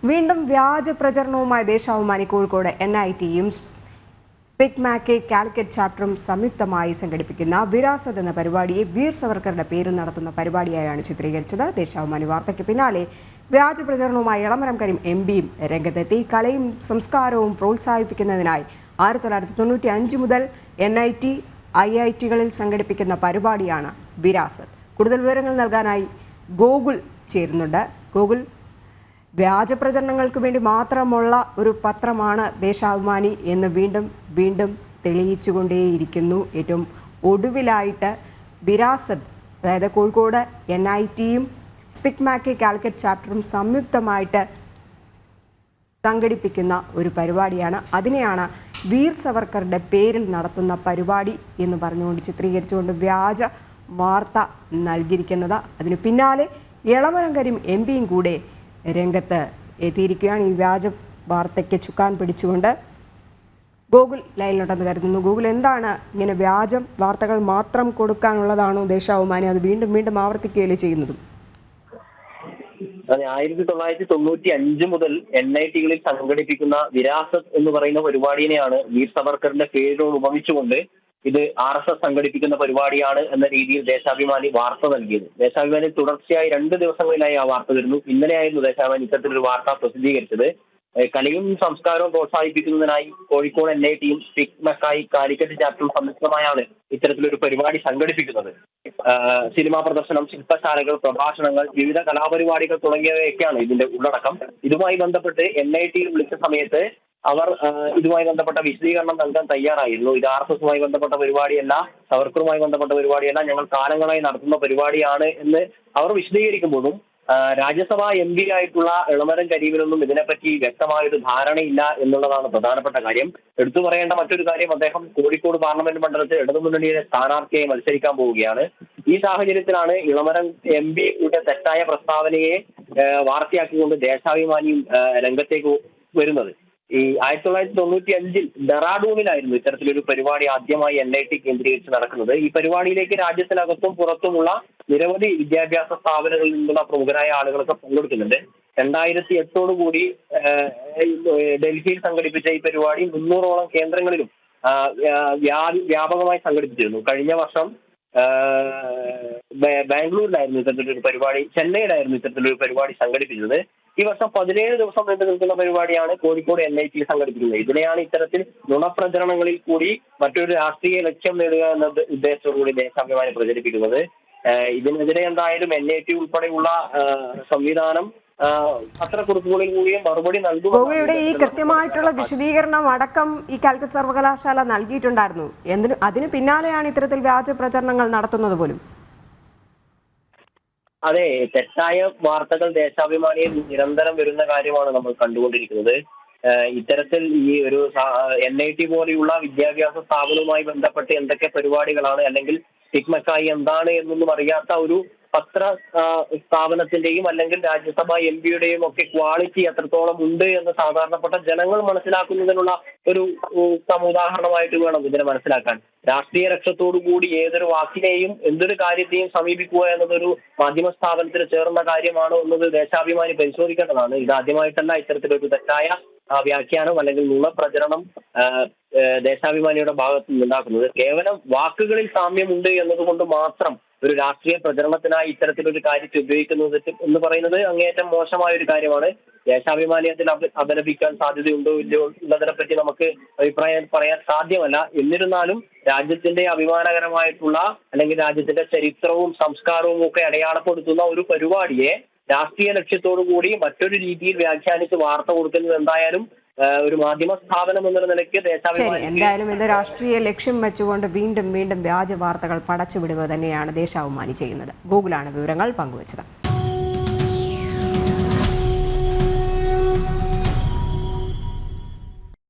വീണ്ടും വ്യാജ പ്രചരണവുമായി ദേശാഭിമാനി കോഴിക്കോട് NITയും സ്പിക് മാക്കെ കാലിക്കറ്റ് ചാപ്റ്ററും സംയുക്തമായി സംഘടിപ്പിക്കുന്ന വിരാസത് എന്ന പരിപാടിയെ വീർ സവർക്കറുടെ പേരിൽ നടത്തുന്ന പരിപാടിയായാണ് ചിത്രീകരിച്ചത്. ദേശാഭിമാനി വാർത്തയ്ക്ക് പിന്നാലെ വ്യാജ പ്രചരണവുമായി എളമരം കരീം MPയും രംഗത്തെത്തി. കലയും സംസ്കാരവും പ്രോത്സാഹിപ്പിക്കുന്നതിനായി 1995 മുതൽ NIT IITകളിൽ സംഘടിപ്പിക്കുന്ന പരിപാടിയാണ് വിരാസത്. കൂടുതൽ വിവരങ്ങൾ നൽകാനായി ഗോകുൽ ചേരുന്നുണ്ട്. ഗോകുൽ, വ്യാജ പ്രചരണങ്ങൾക്ക് വേണ്ടി മാത്രമുള്ള ഒരു പത്രമാണ് ദേശാഭിമാനി എന്ന് വീണ്ടും തെളിയിച്ചുകൊണ്ടേയിരിക്കുന്നു. ഏറ്റവും ഒടുവിലായിട്ട് വിരാസത്, അതായത് കോഴിക്കോട് NITയും സ്പിക് മാക്കെ കാലിക്കറ്റ് ചാപ്റ്ററും സംയുക്തമായിട്ട് സംഘടിപ്പിക്കുന്ന ഒരു പരിപാടിയാണ്. അതിനെയാണ് വീർ സവർക്കറുടെ പേരിൽ നടത്തുന്ന പരിപാടി എന്ന് പറഞ്ഞുകൊണ്ട് ചിത്രീകരിച്ചുകൊണ്ട് വ്യാജ വാർത്ത നൽകിയിരിക്കുന്നത്. അതിന് പിന്നാലെ എളമരം കരീം MPയും കൂടെ രംഗത്ത് എത്തിയിരിക്കുകയാണ്. ഈ വ്യാജ വാർത്തയ്ക്ക് ചുക്കാൻ പിടിച്ചുകൊണ്ട് ഗൂഗിൾ ലൈനിലുണ്ടെന്ന് കരുതുന്നു. ഗൂഗിൾ, എന്താണ് ഇങ്ങനെ വ്യാജ വാർത്തകൾ മാത്രം കൊടുക്കാനുള്ളതാണോ ദേശാഭിമാനി അത് വീണ്ടും ആവർത്തിക്കുകയല്ലേ ചെയ്യുന്നതും? 1995 മുതൽ NITകളിൽ സംഘടിപ്പിക്കുന്ന വിരാസത് എന്ന് പറയുന്ന പരിപാടിയെയാണ് വീർ സവർക്കറിന്റെ പേരിനോട് ഉപമിച്ചുകൊണ്ട് ഇത് RSS സംഘടിപ്പിക്കുന്ന പരിപാടിയാണ് എന്ന രീതിയിൽ ദേശാഭിമാനി വാർത്ത നൽകിയത്. ദേശാഭിമാനി തുടർച്ചയായി 2 ദിവസങ്ങളിലായി ആ വാർത്ത വരുന്നു. ഇന്നലെയായിരുന്നു ദേശാഭിമാനി ഇത്തരത്തിലൊരു വാർത്ത പ്രസിദ്ധീകരിച്ചത്. കലയും സംസ്കാരവും പ്രോത്സാഹിപ്പിക്കുന്നതിനായി കോഴിക്കോട് NITയും സ്പിക് മാക്കെ കാലിക്കറ്റ് ചാപ്റ്ററും സംയുക്തമായാണ് ഇത്തരത്തിലൊരു പരിപാടി സംഘടിപ്പിക്കുന്നത്. സിനിമാ പ്രദർശനം, ശില്പശാലകൾ, പ്രഭാഷണങ്ങൾ, വിവിധ കലാപരിപാടികൾ തുടങ്ങിയവയൊക്കെയാണ് ഇതിന്റെ ഉള്ളടക്കം. ഇതുമായി ബന്ധപ്പെട്ട് NITയിൽ വിളിച്ച സമയത്ത് അവർ ഇതുമായി ബന്ധപ്പെട്ട വിശദീകരണം നൽകാൻ തയ്യാറായിരുന്നു. ഇത് RSSുമായി ബന്ധപ്പെട്ട പരിപാടിയല്ല, സവർക്കറുമായി ബന്ധപ്പെട്ട പരിപാടിയല്ല, ഞങ്ങൾ കാലങ്ങളായി നടത്തുന്ന പരിപാടിയാണ് എന്ന് അവർ വിശദീകരിക്കുമ്പോഴും രാജ്യസഭാ MP ആയിട്ടുള്ള എളമരം കരീമിനൊന്നും ഇതിനെപ്പറ്റി വ്യക്തമായൊരു ധാരണയില്ല എന്നുള്ളതാണ് പ്രധാനപ്പെട്ട കാര്യം. എടുത്തു പറയേണ്ട മറ്റൊരു കാര്യം, അദ്ദേഹം കോഴിക്കോട് പാർലമെന്റ് മണ്ഡലത്തിൽ ഇടതുമുന്നണിയുടെ സ്ഥാനാർത്ഥിയായി മത്സരിക്കാൻ പോവുകയാണ്. ഈ സാഹചര്യത്തിലാണ് എളമരം MPയുടെ തെറ്റായ പ്രസ്താവനയെ വാർത്തയാക്കിക്കൊണ്ട് ദേശാഭിമാനിയും രംഗത്തേക്ക് വരുന്നത്. ഈ 1995 ഡെറാഡൂണിലായിരുന്നു ഇത്തരത്തിലൊരു പരിപാടി ആദ്യമായി NIT കേന്ദ്രീകരിച്ച് നടക്കുന്നത്. ഈ പരിപാടിയിലേക്ക് രാജ്യത്തിനകത്തും പുറത്തുമുള്ള നിരവധി വിദ്യാഭ്യാസ സ്ഥാപനങ്ങളിൽ നിന്നുള്ള പ്രമുഖരായ ആളുകളൊക്കെ പങ്കെടുക്കുന്നുണ്ട്. 2008 കൂടി ഡൽഹിയിൽ സംഘടിപ്പിച്ച ഈ പരിപാടി 300ഓളം കേന്ദ്രങ്ങളിലും വ്യാപകമായി സംഘടിപ്പിച്ചിരുന്നു. കഴിഞ്ഞ വർഷം ബാംഗ്ലൂരിലായിരുന്നു ഇത്തരത്തിലൊരു പരിപാടി, ചെന്നൈയിലായിരുന്നു ഇത്തരത്തിലൊരു പരിപാടി സംഘടിപ്പിച്ചത്. ഈ വർഷം 17 ദിവസം നീണ്ടു നിൽക്കുന്ന പരിപാടിയാണ് കോഴിക്കോട് NIT സംഘടിപ്പിക്കുന്നത്. ഇതിനെയാണ് ഇത്തരത്തിൽ നുണപ്രചരണങ്ങളിൽ കൂടി മറ്റൊരു രാഷ്ട്രീയ ലക്ഷ്യം നേടുക എന്ന ഉദ്ദേശത്തോടുകൂടി ദേശാഭിമാനി പ്രചരിപ്പിക്കുന്നത്. ഇതിനെതിരെ എന്തായാലും NIT ഉൾപ്പെടെയുള്ള സംവിധാനം പത്രക്കുറിപ്പുകളിൽ കൂടിയും മറുപടി നൽകും. ഗോവയുടെ ഈ കൃത്യമായിട്ടുള്ള വിശദീകരണം അടക്കം ഈ കാലിക്കറ്റ് സർവകലാശാല നൽകിയിട്ടുണ്ടായിരുന്നു. അതിന് പിന്നാലെയാണ് ഇത്തരത്തിൽ വ്യാജ പ്രചരണങ്ങൾ നടത്തുന്നത് പോലും. അതെ, തെറ്റായ വാർത്തകൾ ദേശാഭിമാനിയിൽ നിരന്തരം വരുന്ന കാര്യമാണ് നമ്മൾ കണ്ടുകൊണ്ടിരിക്കുന്നത്. ഇത്തരത്തിൽ ഈ ഒരു NIT പോലെയുള്ള വിദ്യാഭ്യാസ സ്ഥാപനവുമായി ബന്ധപ്പെട്ട് എന്തൊക്കെ പരിപാടികളാണ്, അല്ലെങ്കിൽ സ്പിക് മാക്കെ എന്താണ് എന്നൊന്നും അറിയാത്ത ഒരു പത്ര സ്ഥാപനത്തിന്റെയും അല്ലെങ്കിൽ രാജ്യസഭാ MPയുടെയും ഒക്കെ ക്വാളിറ്റി എത്രത്തോളം ഉണ്ട് എന്ന് സാധാരണപ്പെട്ട ജനങ്ങൾ മനസ്സിലാക്കുന്നതിനുള്ള ഒരു ഉദാഹരണമായിട്ട് വേണം ഇതിനെ മനസ്സിലാക്കാൻ. രാഷ്ട്രീയ ലക്ഷ്യത്തോടു കൂടി ഏതൊരു വാക്കിനെയും എന്തൊരു കാര്യത്തെയും സമീപിക്കുക എന്നതൊരു മാധ്യമ സ്ഥാപനത്തിന് ചേർന്ന കാര്യമാണോ എന്നത് ദേശാഭിമാനി പരിശോധിക്കേണ്ടതാണ്. ഇതാദ്യമായിട്ടല്ല ഇത്തരത്തിലൊരു തെറ്റായ വ്യാഖ്യാനം അല്ലെങ്കിൽ നുണപ്രചരണം ദേശാഭിമാനിയുടെ ഭാഗത്ത് നിന്നുണ്ടാക്കുന്നത്. കേവലം വാക്കുകളിൽ സാമ്യമുണ്ട് എന്നതുകൊണ്ട് മാത്രം ഒരു രാഷ്ട്രീയ പ്രചരണത്തിനായി ഇത്തരത്തിലൊരു കാര്യത്തെ ഉപയോഗിക്കുന്നത് എന്ന് പറയുന്നത് അങ്ങേയറ്റം മോശമായ ഒരു കാര്യമാണ്. ദേശാഭിമാനി അതിൽ അപലപിക്കാൻ സാധ്യതയുണ്ടോ ഇല്ലയോ എന്നതിനെ പറ്റി നമുക്ക് അഭിപ്രായം പറയാൻ സാധ്യമല്ല. എന്നിരുന്നാലും രാജ്യത്തിന്റെ അഭിമാനകരമായിട്ടുള്ള അല്ലെങ്കിൽ രാജ്യത്തിന്റെ ചരിത്രവും സംസ്കാരവും ഒക്കെ അടയാളപ്പെടുത്തുന്ന ഒരു പരിപാടിയെ രാഷ്ട്രീയ ലക്ഷ്യത്തോടു കൂടി മറ്റൊരു രീതിയിൽ വ്യാഖ്യാനിച്ച് വാർത്ത കൊടുക്കുന്നത് എന്തായാലും ഒരു മാധ്യമ സ്ഥാപനം എന്നുള്ള നിലയ്ക്ക് എന്തായാലും ഇത് രാഷ്ട്രീയ ലക്ഷ്യം വെച്ചുകൊണ്ട് വീണ്ടും വ്യാജ വാർത്തകൾ പടച്ചുവിടുക തന്നെയാണ് ദേശാഭിമാനി ചെയ്യുന്നത്. ഗൂഗിളാണ് വിവരങ്ങൾ പങ്കുവച്ചത്.